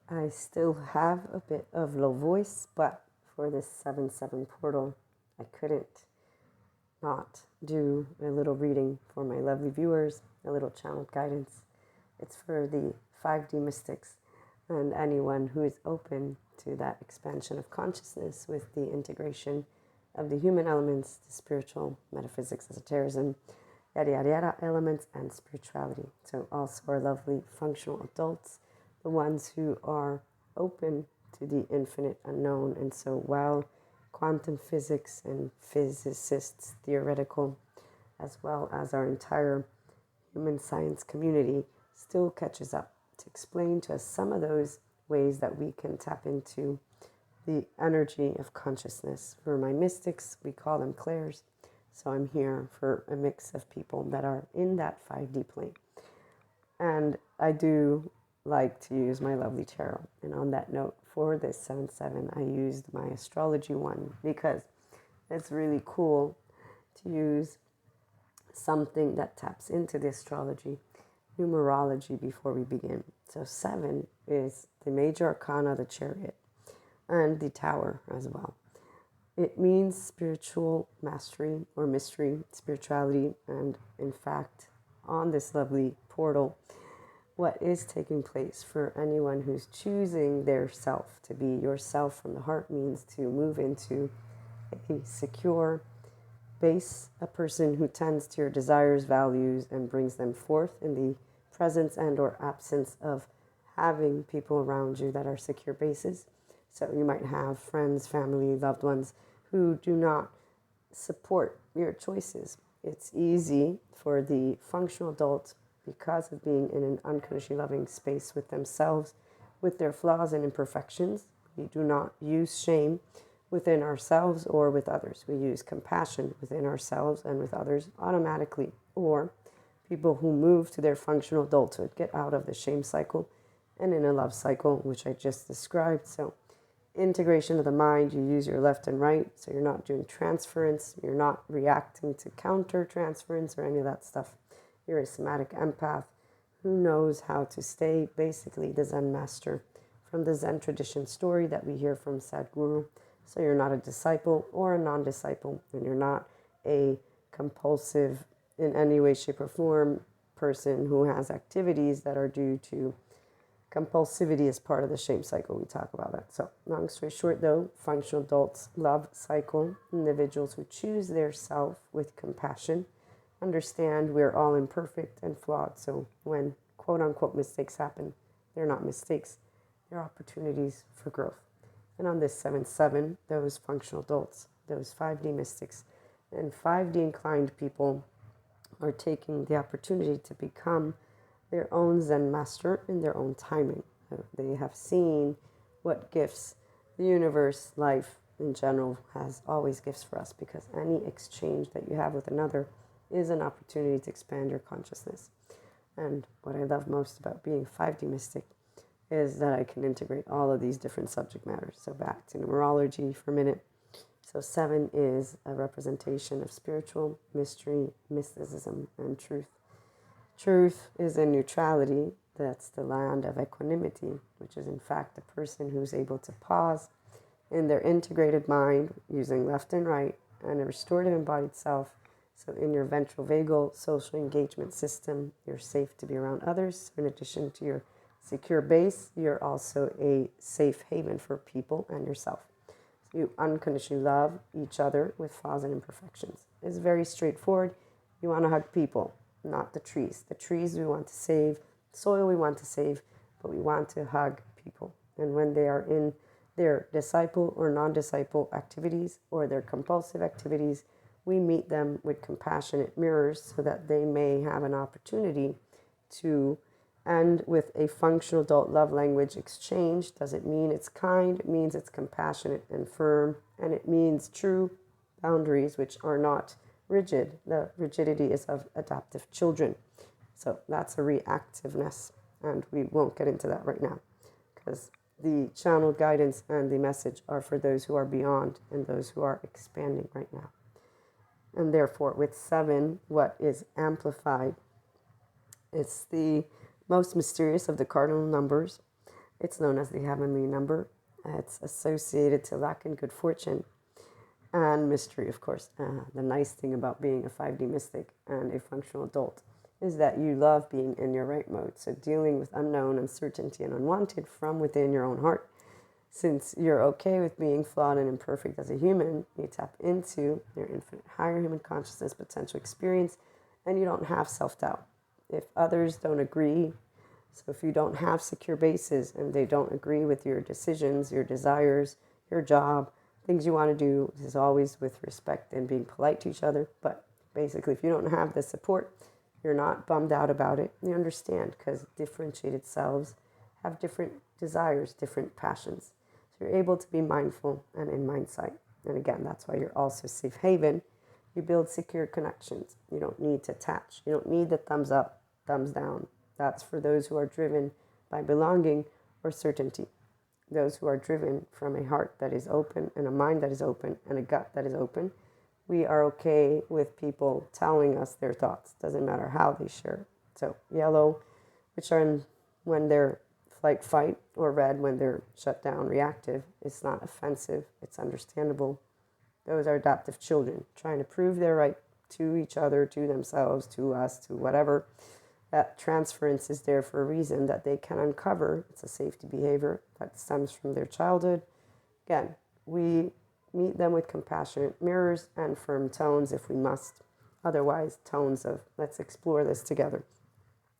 I still have a bit of low voice, but for this 7-7 portal, I couldn't not do a little reading for my lovely viewers, a little channeled guidance. It's for the 5D mystics and anyone who is open to that expansion of consciousness with the integration of the human elements, the spiritual, metaphysics, esotericism, yada yada yada elements, and spirituality. So also our lovely functional adults, the ones who are open to the infinite unknown. And so while quantum physics and physicists, theoretical, as well as our entire human science community, still catches up to explain to us some of those ways that we can tap into the energy of consciousness. For my mystics, we call them clairs. So I'm here for a mix of people that are in that 5D plane. And I do like to use my lovely tarot. And on that note, for this 7-7, I used my astrology one because it's really cool to use something that taps into the astrology, numerology before we begin. So 7 is the major arcana, the chariot, and the tower as well. It means spiritual mastery or mystery, spirituality, and in fact, on this lovely portal, what is taking place for anyone who's choosing their self to be yourself from the heart means to move into a secure base, a person who tends to your desires, values, and brings them forth in the presence and or absence of having people around you that are secure bases. So you might have friends, family, loved ones who do not support your choices. It's easy for the functional adult, because of being in an unconditionally loving space with themselves, with their flaws and imperfections. We do not use shame within ourselves or with others. We use compassion within ourselves and with others automatically. Or people who move to their functional adulthood get out of the shame cycle and in a love cycle, which I just described. So integration of the mind, you use your left and right, so you're not doing transference, you're not reacting to counter transference or any of that stuff. You're a somatic empath who knows how to stay basically the Zen master from the Zen tradition story that we hear from Sadhguru. So you're not a disciple or a non-disciple, and you're not a compulsive in any way, shape, or form person who has activities that are due to compulsivity as part of the shame cycle. We talk about that. So long story short though, functional adults love cycle, individuals who choose their self with compassion, understand we're all imperfect and flawed. So when quote unquote mistakes happen, they're not mistakes, they're opportunities for growth. And on this 7-7, those functional adults, those 5D mystics and 5D inclined people are taking the opportunity to become their own Zen master in their own timing. They have seen what gifts the universe, life in general, has always gifts for us, because any exchange that you have with another is an opportunity to expand your consciousness. And what I love most about being 5D mystic is that I can integrate all of these different subject matters. So back to numerology for a minute. So 7 is a representation of spiritual, mystery, mysticism, and truth. Truth is in neutrality. That's the land of equanimity, which is in fact a person who's able to pause in their integrated mind using left and right and a restorative embodied self. So in your ventral vagal social engagement system, you're safe to be around others. So in addition to your secure base, you're also a safe haven for people and yourself. So you unconditionally love each other with flaws and imperfections. It's very straightforward. You want to hug people, not the trees. The trees we want to save, soil we want to save, but we want to hug people. And when they are in their disciple or non-disciple activities or their compulsive activities, we meet them with compassionate mirrors so that they may have an opportunity to end with a functional adult love language exchange. Does it mean it's kind? It means it's compassionate and firm, and it means true boundaries, which are not rigid. The rigidity is of adaptive children. So that's a reactiveness, and we won't get into that right now, because the channeled guidance and the message are for those who are beyond and those who are expanding right now. And therefore, with 7, what is amplified, it's the most mysterious of the cardinal numbers. It's known as the heavenly number. It's associated to luck and good fortune and mystery, of course. The nice thing about being a 5D mystic and a functional adult is that you love being in your right mode. So dealing with unknown, uncertainty, and unwanted from within your own heart. Since you're okay with being flawed and imperfect as a human, you tap into your infinite higher human consciousness potential experience, and you don't have self-doubt. If others don't agree, so if you don't have secure bases and they don't agree with your decisions, your desires, your job, things you want to do, this is always with respect and being polite to each other. But basically, if you don't have the support, you're not bummed out about it. You understand, because differentiated selves have different desires, different passions. So you're able to be mindful and in mindsight. And again, that's why you're also safe haven. You build secure connections. You don't need to attach. You don't need the thumbs up, thumbs down. That's for those who are driven by belonging or certainty. Those who are driven from a heart that is open and a mind that is open and a gut that is open. We are okay with people telling us their thoughts. Doesn't matter how they share. So yellow, which are in when they're flight, fight, or red when they're shut down, reactive. It's not offensive. It's understandable. Those are adaptive children trying to prove their right to each other, to themselves, to us, to whatever. That transference is there for a reason that they can uncover. It's a safety behavior that stems from their childhood. Again, we meet them with compassionate mirrors and firm tones if we must. Otherwise, tones of let's explore this together.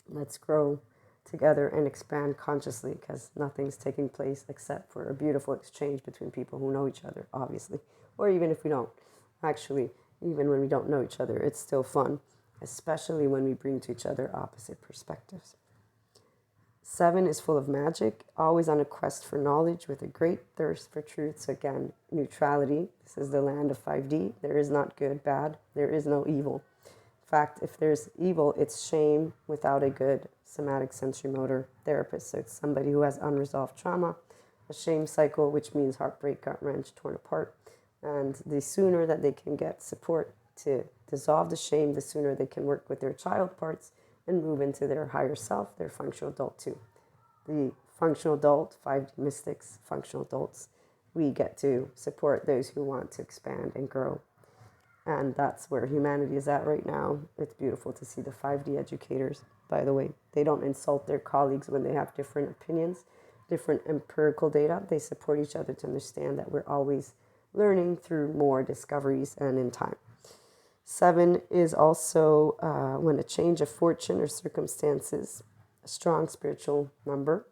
Let's grow together and expand consciously, because nothing's taking place except for a beautiful exchange between people who know each other, obviously. Or even if we don't. Actually, even when we don't know each other, it's still fun, especially when we bring to each other opposite perspectives. 7 is full of magic, always on a quest for knowledge with a great thirst for truth. So again, neutrality. This is the land of 5D. There is not good, bad. There is no evil. In fact, if there's evil, it's shame without a good somatic sensory motor therapist. So it's somebody who has unresolved trauma, a shame cycle, which means heartbreak, gut wrench, torn apart. And the sooner that they can get support to dissolve the shame, the sooner they can work with their child parts and move into their higher self, their functional adult too. The functional adult, 5D mystics, functional adults, we get to support those who want to expand and grow. And that's where humanity is at right now. It's beautiful to see the 5D educators, by the way. They don't insult their colleagues when they have different opinions, different empirical data. They support each other to understand that we're always learning through more discoveries and in time. 7 is also when a change of fortune or circumstances, a strong spiritual number.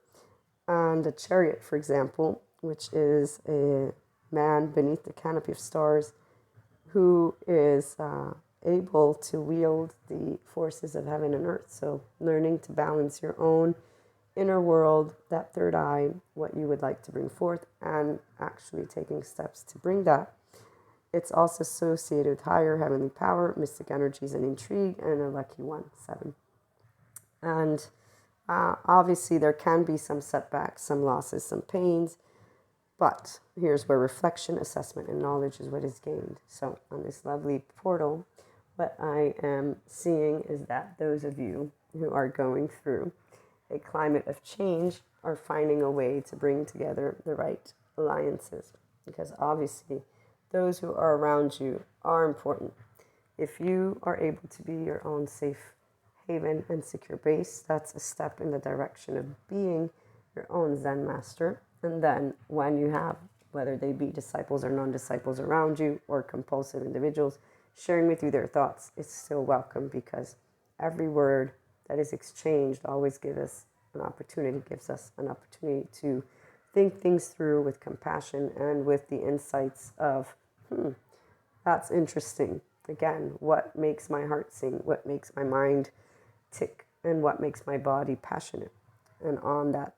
And a chariot, for example, which is a man beneath the canopy of stars who is able to wield the forces of heaven and earth. So learning to balance your own inner world, that third eye, what you would like to bring forth, and actually taking steps to bring that. It's also associated with higher heavenly power, mystic energies, and intrigue, and a lucky one, 7. And obviously there can be some setbacks, some losses, some pains, but here's where reflection, assessment, and knowledge is what is gained. So on this lovely portal, what I am seeing is that those of you who are going through a climate of change are finding a way to bring together the right alliances, because obviously those who are around you are important. If you are able to be your own safe haven and secure base, that's a step in the direction of being your own Zen master. And then when you have, whether they be disciples or non-disciples around you or compulsive individuals, sharing with you their thoughts is still welcome, because every word that is exchanged always gives us an opportunity to think things through with compassion and with the insights of, that's interesting. Again, what makes my heart sing? What makes my mind tick? And what makes my body passionate? And on that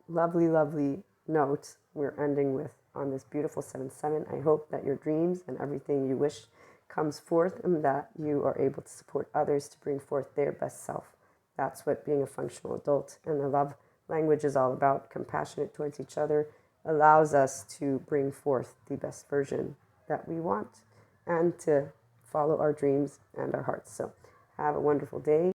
lovely, lovely note, we're ending with, on this beautiful 7/7, I hope that your dreams and everything you wish comes forth, and that you are able to support others to bring forth their best self. That's what being a functional adult and the love language is all about. Compassionate towards each other allows us to bring forth the best version that we want and to follow our dreams and our hearts. So have a wonderful day.